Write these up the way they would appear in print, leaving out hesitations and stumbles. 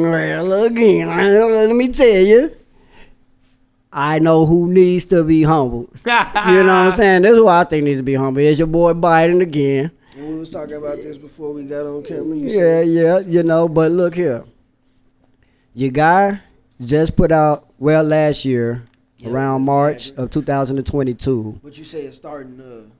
Well, again, let me tell you, I know who needs to be humbled. You know what I'm saying? This is why I think needs to be humbled. It's your boy Biden again. And we was talking about this before we got on camera. Yeah, you know, but look here. Your guy just put out, last year, around March of 2022. But you say it's starting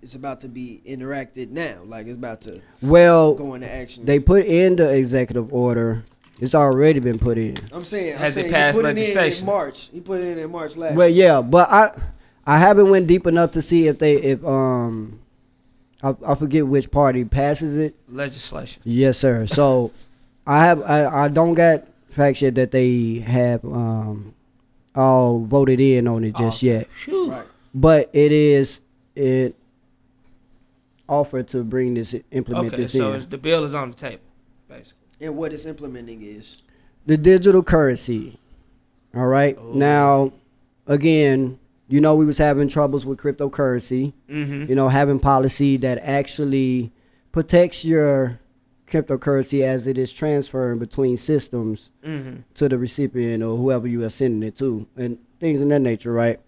it's about to be interacted now. Like it's about to go into action. They put in the executive order. It's already been put in. I'm saying it passed he put legislation? It in March. He put it in March last Well, year. yeah, but I haven't went deep enough to see if I forget which party passes it. Legislation. Yes, sir. So I don't got facts yet that they have all voted in on it just yet. Right. But it offered to bring this implement this in. So the bill is on the table, basically. And what it's implementing is The digital currency. All right. Oh. Now, again, you know we was having troubles with cryptocurrency. Mm-hmm. You know, having policy that actually protects your cryptocurrency as it is transferring between systems to the recipient or whoever you are sending it to, and things of that nature, right?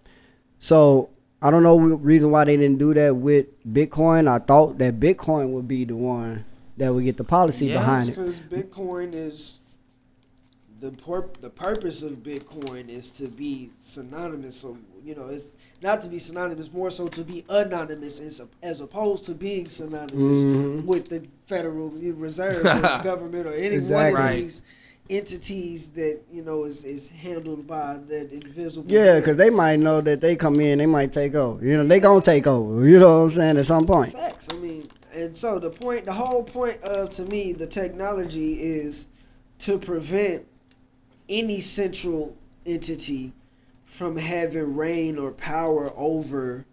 So I don't know the reason why they didn't do that with Bitcoin. I thought that Bitcoin would be the one that would get the policy behind it. because Bitcoin is the purpose of Bitcoin is to be synonymous. So you know, it's not to be synonymous, more so to be anonymous, as opposed to being synonymous with the Federal Reserve or government or any one of these entities that you know is handled by that invisible. Yeah, because they might know that they come in, they might take over. You know, they gonna take over. You know what I'm saying? At some point. Facts. I mean, and so the whole point of, to me, the technology is to prevent any central entity from having reign or power over,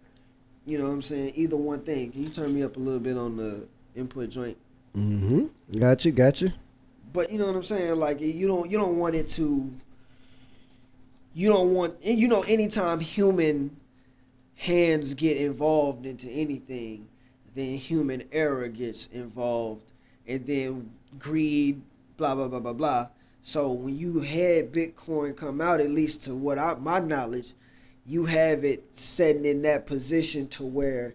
you know what I'm saying, either one thing. Can you turn me up a little bit on the input joint? Got you. But you know what I'm saying? Like you don't want it to. You don't want, and you know, anytime human hands get involved into anything, then human error gets involved, and then greed, blah blah blah blah blah. So when you had Bitcoin come out, at least to my knowledge, you have it setting in that position to where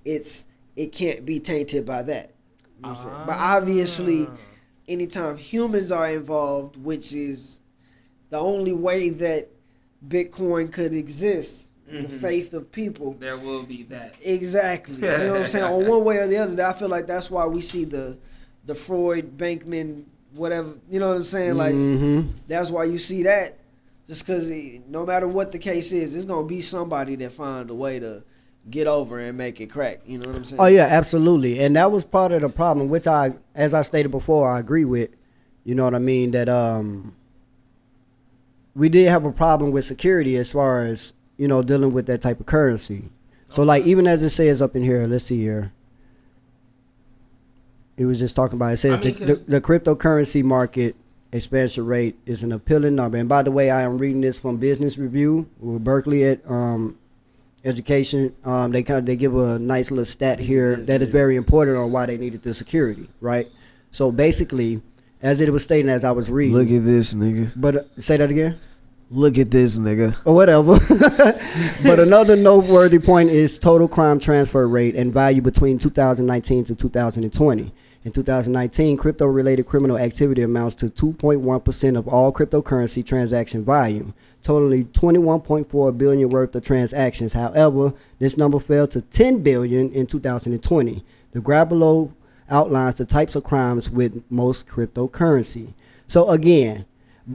it can't be tainted by that. You know what I'm saying? But obviously, anytime humans are involved, which is the only way that Bitcoin could exist, the faith of people, there will be that. Exactly. You know what I'm saying? On one way or the other, I feel like that's why we see the Freud, Bankman, whatever, you know what I'm saying? Like, that's why you see that. Just because no matter what the case is, there's going to be somebody that find a way to get over and make it crack. You know what I'm saying? Oh, yeah, absolutely. And that was part of the problem, which as I stated before, I agree with. You know what I mean? That we did have a problem with security as far as, you know, dealing with that type of currency. So, like, even as it says up in here, let's see here. It was just talking about, it says the cryptocurrency market expansion rate is an appealing number. And by the way, I am reading this from Business Review with Berkeley at Education. They give a nice little stat here that is very important on why they needed the security, right? So basically, as it was stating as I was reading. Look at this, nigga. But say that again. Look at this, nigga. Or whatever. But another noteworthy point is total crime transfer rate and value between 2019 to 2020. In 2019, crypto-related criminal activity amounts to 2.1% of all cryptocurrency transaction volume, totaling $21.4 billion worth of transactions. However, this number fell to $10 billion in 2020. The graph below outlines the types of crimes with most cryptocurrency. So again,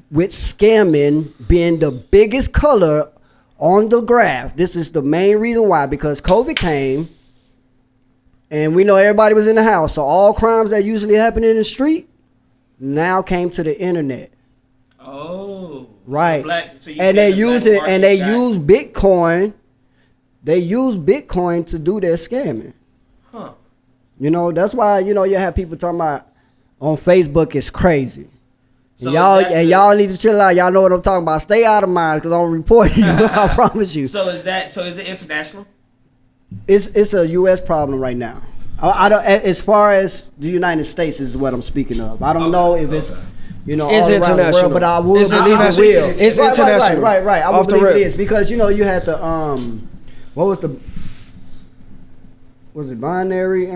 with scamming being the biggest color on the graph, this is the main reason why, because COVID came, and we know everybody was in the house, so all crimes that usually happen in the street now came to the internet. Oh, right. So and they use it, and they use Bitcoin. They use Bitcoin to do their scamming. Huh. You know, that's why, you know, you have people talking about on Facebook, it's crazy. So y'all need to chill out. Y'all know what I'm talking about. Stay out of mine, because I'm reporting you. I promise you. So is it international? It's a U.S. problem right now. I don't, as far as the United States is what I'm speaking of. I don't know if it's you know, It's all around the international. world. But I would It's believe it international. will. It's international. Right. I would Off the believe it rip. is because you know you had the what was it binary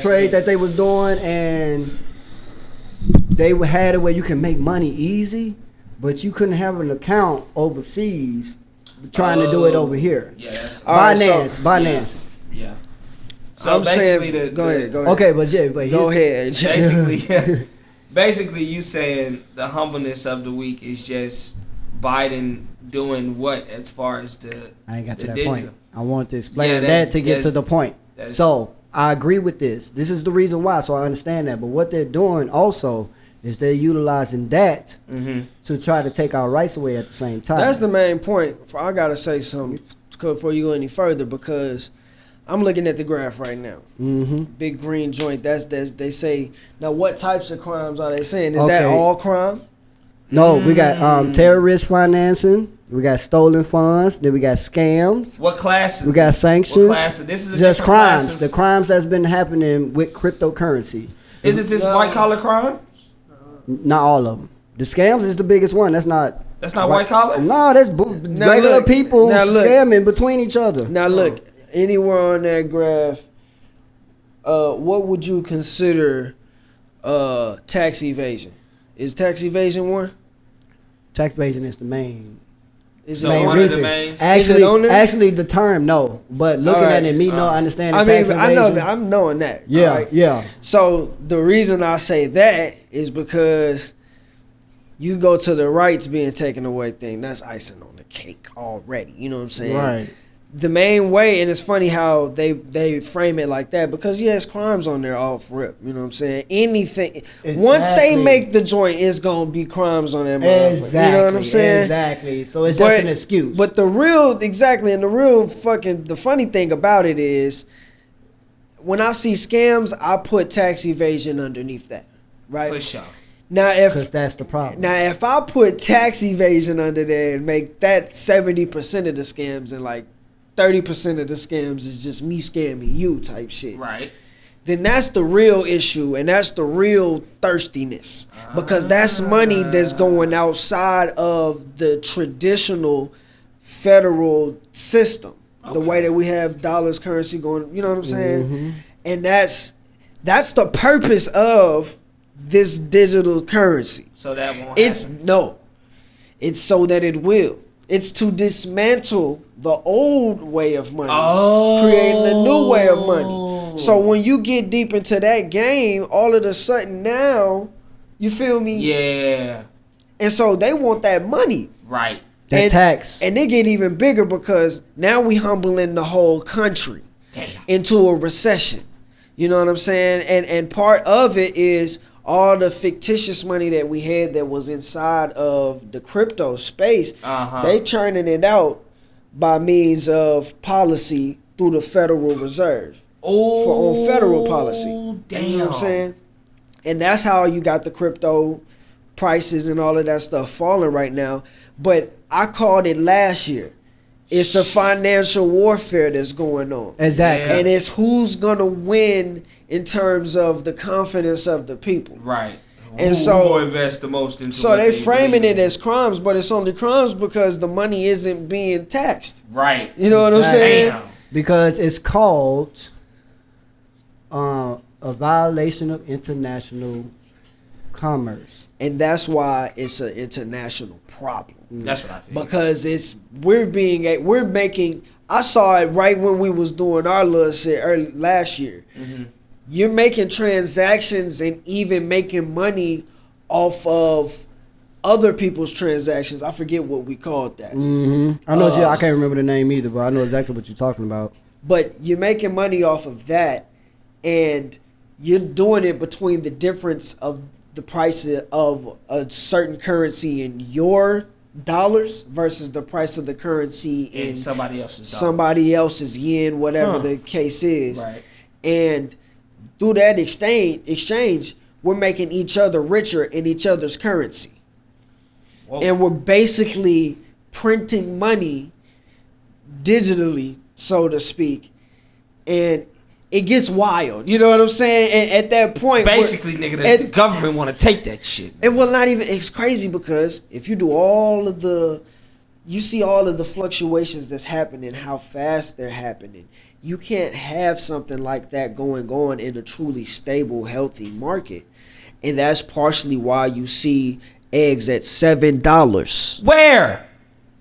trade that they was doing, and they had it where you can make money easy, but you couldn't have an account overseas trying to do it over here. Yeah, that's All right, Binance. yeah. So I'm basically, saying, go ahead. Okay, but Go ahead. Basically, you saying the humbleness of the week is just Biden doing what as far as the I ain't got to the that point. digital. I want to explain Yeah, that to get to the point. that's- So I agree with this. This is the reason why, so I understand that. But what they're doing also is they're utilizing that to try to take our rights away at the same time. That's the main point. I gotta say something before you go any further because I'm looking at the graph right now. Mm-hmm. Big green joint. That's they say now. What types of crimes are they saying? Is that Okay. all crime? No, we got terrorist financing. We got stolen funds. Then we got scams. What classes? We got sanctions. What classes? This is a Just different crimes. class of- The crimes that's been happening with cryptocurrency. Isn't this No. white collar crime? Not all of them. The scams is the biggest one. That's not. That's not white collar. No, that's Now regular look, people now look. scamming between each other. Now look, anywhere on that graph, what would you consider tax evasion? Is tax evasion one? Tax evasion is the main. Is So it main one on of the reason. mains? Is it on there? Actually, the term no, but looking Alright. at it, me no understanding I tax mean, evasion. I know that. I'm knowing that. Yeah, alright? yeah. So the reason I say that is because you go to the rights being taken away thing. That's icing on the cake already. You know what I'm saying? Right. The main way, and it's funny how they frame it like that because yes, crimes on there off rip. You know what I'm saying? Anything once they Exactly. make the joint, it's gonna be crimes on that motherfucker. Exactly. You know what I'm saying? Exactly. So it's just an excuse. But the real fucking the funny thing about it is when I see scams, I put tax evasion underneath that. Right? For sure. Now because if that's the problem. now if I put tax evasion under there and make that 70% of the scams and like 30% of the scams is just me scamming you type shit. Right. Then that's the real issue and that's the real thirstiness because that's money that's going outside of the traditional federal system, the way that we have dollars currency going, you know what I'm saying? And that's the purpose of this digital currency. So that won't It's happen. it's so that it will. It's to dismantle the old way of money, creating a new way of money. So when you get deep into that game, all of a sudden now, you feel me? Yeah. And so they want that money. Right. The tax. And they get even bigger because now we humbling the whole country Damn. into a recession. You know what I'm saying? And part of it is all the fictitious money that we had that was inside of the crypto space. They churning it out by means of policy through the Federal Reserve on federal policy. Damn. You know what I'm saying? And that's how you got the crypto prices and all of that stuff falling right now. But I called it last year. It's a financial warfare that's going on. Exactly. Yeah. And it's who's going to win in terms of the confidence of the people. Right. And Who so- will invest the most into So what they framing believe it in. as crimes, but it's only crimes because the money isn't being taxed. Right. You know what I'm Exactly. saying? Damn. Because it's called a violation of international commerce. And that's why it's an international problem. That's what I feel. Because we're making. I saw it right when we was doing our little shit last year. You're making transactions and even making money off of other people's transactions. I forget what we called that. I know. I can't remember the name either, but I know exactly what you're talking about. But you're making money off of that, and you're doing it between the difference of the price of a certain currency in your dollars versus the price of the currency in somebody else's dollar. somebody else's yen, whatever Huh. the case is. Right. And through that exchange, we're making each other richer in each other's currency. Whoa. And we're basically printing money digitally, so to speak. And it gets wild. You know what I'm saying? And at that point, Basically, nigga, the government want to take that shit. it will not even. It's crazy because if you do you see all of the fluctuations that's happening, how fast they're happening. You can't have something like that going on in a truly stable, healthy market, and that's partially why you see eggs at $7 Where?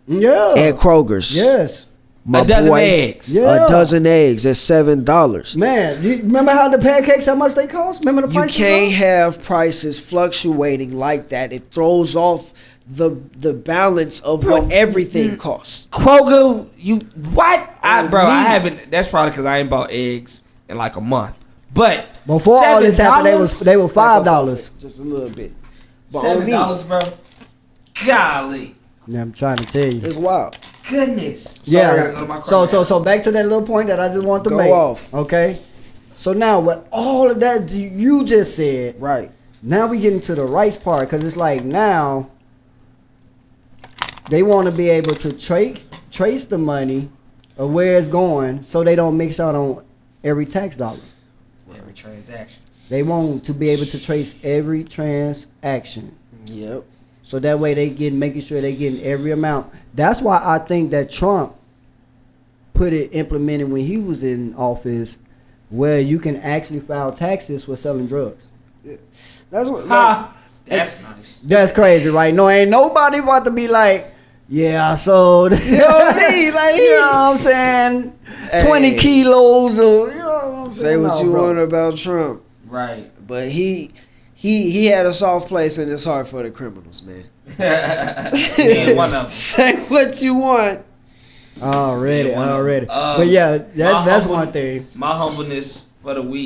Yeah. at Kroger's. Yes. A dozen eggs. Yeah. A dozen eggs at $7. Man, you remember how the pancakes, how much they cost? Remember the You prices? can't have prices fluctuating like that. It throws off the balance of what everything costs. Kroger, you what? I Me. haven't. That's probably because I ain't bought eggs in like a month. But Before all this happened, they were $5. Just a little bit. But on me, $7, bro. Golly, Yeah, I'm trying to tell you. it's wild. goodness. Yeah. Sorry, So back to that little point that I just want to Go make. off. Okay. So now, what all of that you just said, Right. now we get into the rice part, because it's like now they want to be able to trace the money of where it's going, so they don't mix out on every tax dollar. every transaction. They want to be able to trace every transaction. Yep. So that way making sure they getting every amount. That's why I think that Trump implemented when he was in office, where you can actually file taxes for selling drugs. That's what. Ha! That's nice. That's crazy, right? No, ain't nobody about to be like, yeah, I sold. You know what I mean? Like, you know what I'm saying? Hey. 20 kilos of, you know what I'm say saying? what No, you bro. want about Trump, Right. but he had a soft place in his heart for the criminals, man. Yeah, one of them. Say what you want. Already. Yeah, one of them. But yeah, that's my one thing. My humbleness for the week